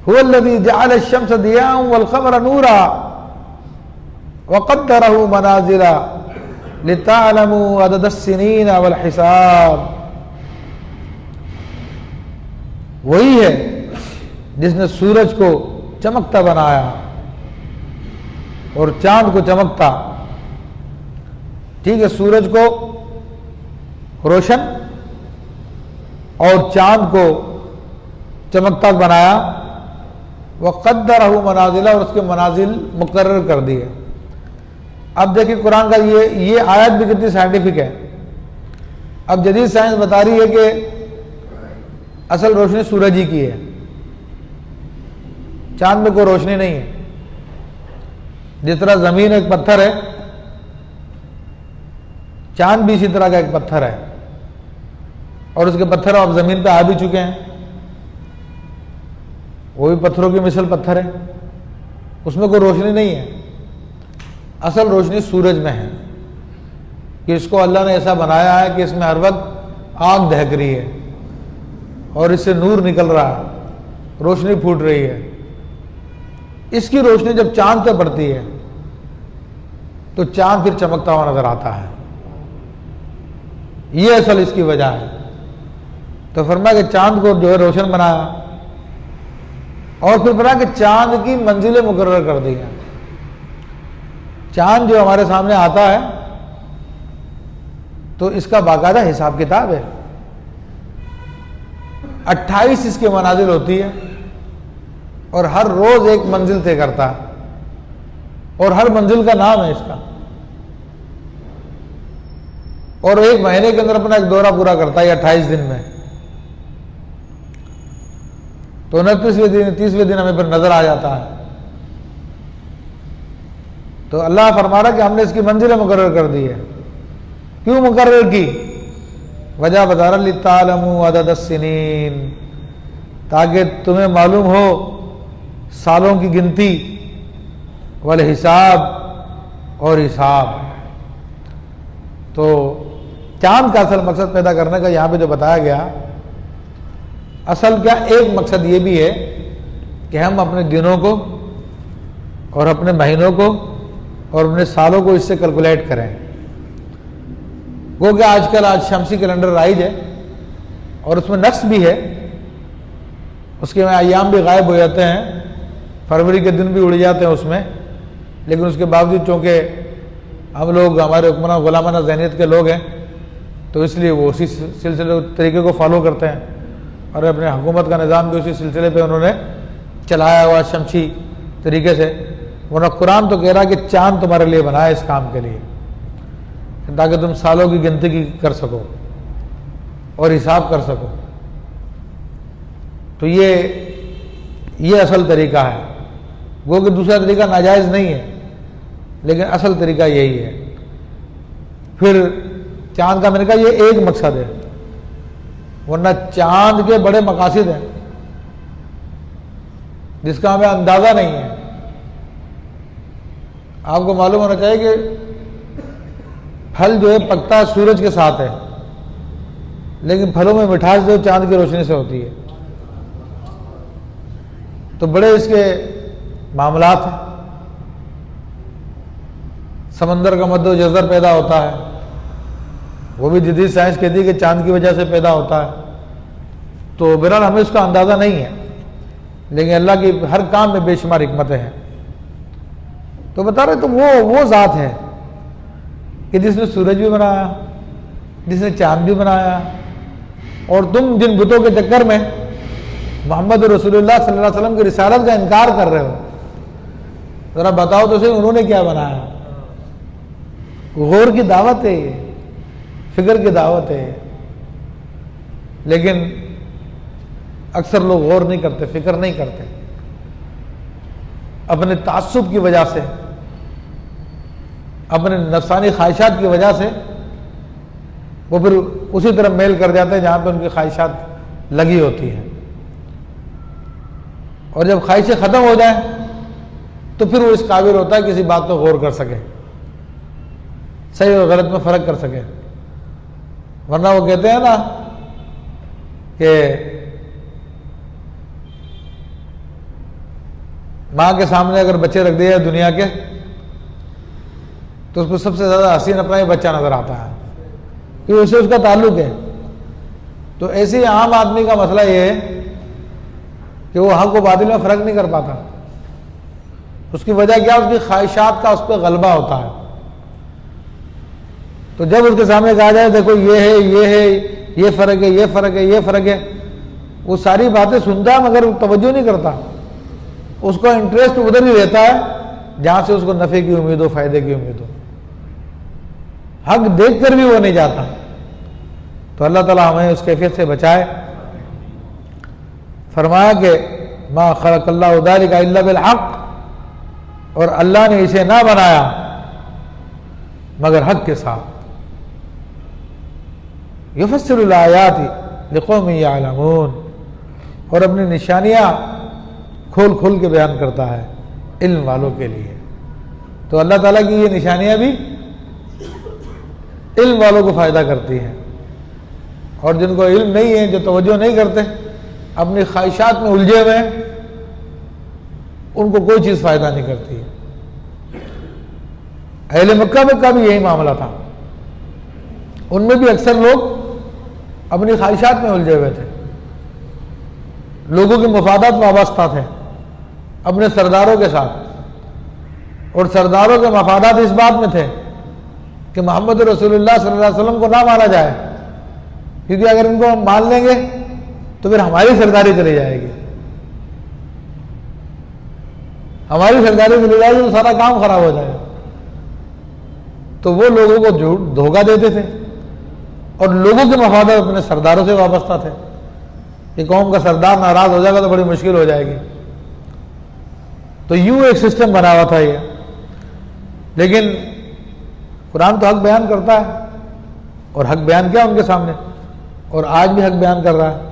هو الذي جعل الشمس ضياء والقمر نورا وقدره منازل لتعلموا عدد السنين والحساب. وہی ہے جس نے سورج کو چمکتا بنایا اور چاند کو چمکتا. ٹھیک ہے، سورج کو روشن اور چاند کو چمکتا بنایا. وقدرہ منازل، اور اس کے منازل مقرر کر دیے. اب دیکھیں قرآن کا یہ آیت بھی کتنی سائنٹیفک ہے. اب جدید سائنس بتا رہی ہے کہ اصل روشنی سورج ہی کی ہے، چاند میں کوئی روشنی نہیں ہے. جس طرح زمین ایک پتھر ہے، چاند بھی اسی طرح کا ایک پتھر ہے، اور اس کے پتھر اب زمین پہ آ بھی چکے ہیں. وہ بھی پتھروں کی مثل پتھر ہے، اس میں کوئی روشنی نہیں ہے. اصل روشنی سورج میں ہے کہ اس کو اللہ نے ایسا بنایا ہے کہ اس میں ہر وقت آگ دہک رہی ہے اور اس سے نور نکل رہا ہے، روشنی پھوٹ رہی ہے. اس کی روشنی جب چاند پہ پڑتی ہے تو چاند پھر چمکتا ہوا نظر آتا ہے. یہ اصل اس کی وجہ ہے. تو فرمایا کہ چاند کو جو ہے روشن بنایا، اور پھر فرمایا کہ چاند کی منزلیں مقرر کر دی ہیں. چاند جو ہمارے سامنے آتا ہے تو اس کا باقاعدہ حساب کتاب ہے. 28 اس کی منازل ہوتی ہے اور ہر روز ایک منزل طے کرتا ہے، اور ہر منزل کا نام ہے اس کا. اور ایک مہینے کے اندر اپنا ایک دورہ پورا کرتا ہے 28 دن میں. تو 29ویں دن 30ویں دن ہمیں پھر نظر آ جاتا ہے. تو اللہ فرما رہا کہ ہم نے اس کی منزلیں مقرر کر دی ہے. کیوں مقرر کی؟ وجہ بتا رہا لِتَعْلَمُوا عَدَدَ السِّنِينَ، تاکہ تمہیں معلوم ہو سالوں کی گنتی، والحساب، اور حساب. تو چاند کا اصل مقصد پیدا کرنے کا یہاں پہ جو بتایا گیا، اصل کیا ایک مقصد یہ بھی ہے کہ ہم اپنے دنوں کو اور اپنے مہینوں کو اور اپنے سالوں کو اس سے کیلکولیٹ کریں. گو کہ آج شمسی کیلنڈر رائج ہے اور اس میں نقص بھی ہے، اس کے ایام بھی غائب ہو جاتے ہیں، فروری کے دن بھی اڑ جاتے ہیں اس میں. لیکن اس کے باوجود چونکہ ہم لوگ ہمارے حکمران غلامانہ ذہنیت کے لوگ ہیں تو اس لیے وہ اسی سلسلے طریقے کو فالو کرتے ہیں، اور اپنے حکومت کا نظام بھی اسی سلسلے پہ انہوں نے چلایا ہوا شمسی طریقے سے. ورنہ قرآن تو کہہ رہا کہ چاند تمہارے لیے بنا ہے اس کام کے لیے، تاکہ تم سالوں کی گنتی کر سکو اور حساب کر سکو. تو یہ اصل طریقہ ہے. وہ کہ دوسرا طریقہ ناجائز نہیں ہے، لیکن اصل طریقہ یہی ہے. پھر چاند کا میں نے کہا یہ ایک مقصد ہے، ورنہ چاند کے بڑے مقاصد ہیں جس کا ہمیں اندازہ نہیں ہے. آپ کو معلوم ہونا چاہیے کہ پھل جو ہے پکتا سورج کے ساتھ ہے، لیکن پھلوں میں مٹھاس جو چاند کی روشنی سے ہوتی ہے. تو بڑے اس کے معاملات ہیں. سمندر کا مد و جزر پیدا ہوتا ہے، وہ بھی جدید سائنس کہتی ہے کہ چاند کی وجہ سے پیدا ہوتا ہے. تو بہرحال ہمیں اس کا اندازہ نہیں ہے، لیکن اللہ کی ہر کام میں بے شمار حکمتیں ہیں. تو بتا رہے تو وہ ذات ہے کہ جس نے سورج بھی بنایا، جس نے چاند بھی بنایا. اور تم جن بتوں کے چکر میں محمد رسول اللہ صلی اللہ علیہ وسلم کی رسالت کا انکار کر رہے ہو، ذرا بتاؤ تو صحیح انہوں نے کیا بنایا. غور کی دعوت ہے، فکر کی دعوت ہے. لیکن اکثر لوگ غور نہیں کرتے، فکر نہیں کرتے. اپنے تعصب کی وجہ سے، اپنے نفسانی خواہشات کی وجہ سے وہ پھر اسی طرح میل کر جاتے ہیں جہاں پہ ان کی خواہشات لگی ہوتی ہیں. اور جب خواہشیں ختم ہو جائیں تو پھر وہ اس قابل ہوتا ہے کسی بات پہ غور کر سکے، صحیح اور غلط میں فرق کر سکے. ورنہ وہ کہتے ہیں نا کہ ماں کے سامنے اگر بچے رکھ دیے دنیا کے تو اس کو سب سے زیادہ حسین اپنا ہی بچہ نظر آتا ہے کیونکہ اس سے اس کا تعلق ہے. تو ایسے عام آدمی کا مسئلہ یہ ہے کہ وہ حق و باطل میں فرق نہیں کر پاتا. اس کی وجہ کیا؟ اس کی خواہشات کا اس پہ غلبہ ہوتا ہے. تو جب اس کے سامنے کہا جائے دیکھو یہ ہے یہ ہے یہ فرق ہے یہ فرق ہے یہ فرق ہے، وہ ساری باتیں سنتا ہے مگر توجہ نہیں کرتا. اس کو انٹرسٹ ادھر ہی رہتا ہے جہاں سے اس کو نفع کی امید ہو، فائدے کی امید ہو. حق دیکھ کر بھی وہ نہیں جاتا. تو اللہ تعالیٰ ہمیں اس کیفیت سے بچائے. فرمایا کہ ما خلق اللہ ذلک الا بالحق، اور اللہ نے اسے نہ بنایا مگر حق کے ساتھ. یفسر الآیات لقوم یعلمون، اور اپنی نشانیاں کھول کھول کے بیان کرتا ہے علم والوں کے لیے. تو اللہ تعالیٰ کی یہ نشانیاں بھی علم والوں کو فائدہ کرتی ہیں، اور جن کو علم نہیں ہے، جو توجہ نہیں کرتے، اپنی خواہشات میں الجھے ہوئے ہیں، ان کو کوئی چیز فائدہ نہیں کرتی ہے. اہل مکہ میں کا بھی یہی معاملہ تھا. ان میں بھی اکثر لوگ اپنی خواہشات میں الجھے ہوئے تھے، لوگوں کے مفادات وابستہ تھے اپنے سرداروں کے ساتھ، اور سرداروں کے مفادات اس بات میں تھے کہ محمد رسول اللہ صلی اللہ علیہ وسلم کو نہ مانا جائے، کیونکہ اگر ان کو ہم مان لیں گے تو پھر ہماری سرداری چلی جائے گی. ہماری سرداری چلی جائے گی تو سارا کام خراب ہو جائے گا. تو وہ لوگوں کو دھوکہ دیتے تھے، اور لوگوں کے مفادات اپنے سرداروں سے وابستہ تھے کہ قوم کا سردار ناراض ہو جائے گا تو بڑی مشکل ہو جائے گی. تو یوں ایک سسٹم بنا ہوا تھا یہ. لیکن قرآن تو حق بیان کرتا ہے، اور حق بیان کیا ان کے سامنے، اور آج بھی حق بیان کر رہا ہے.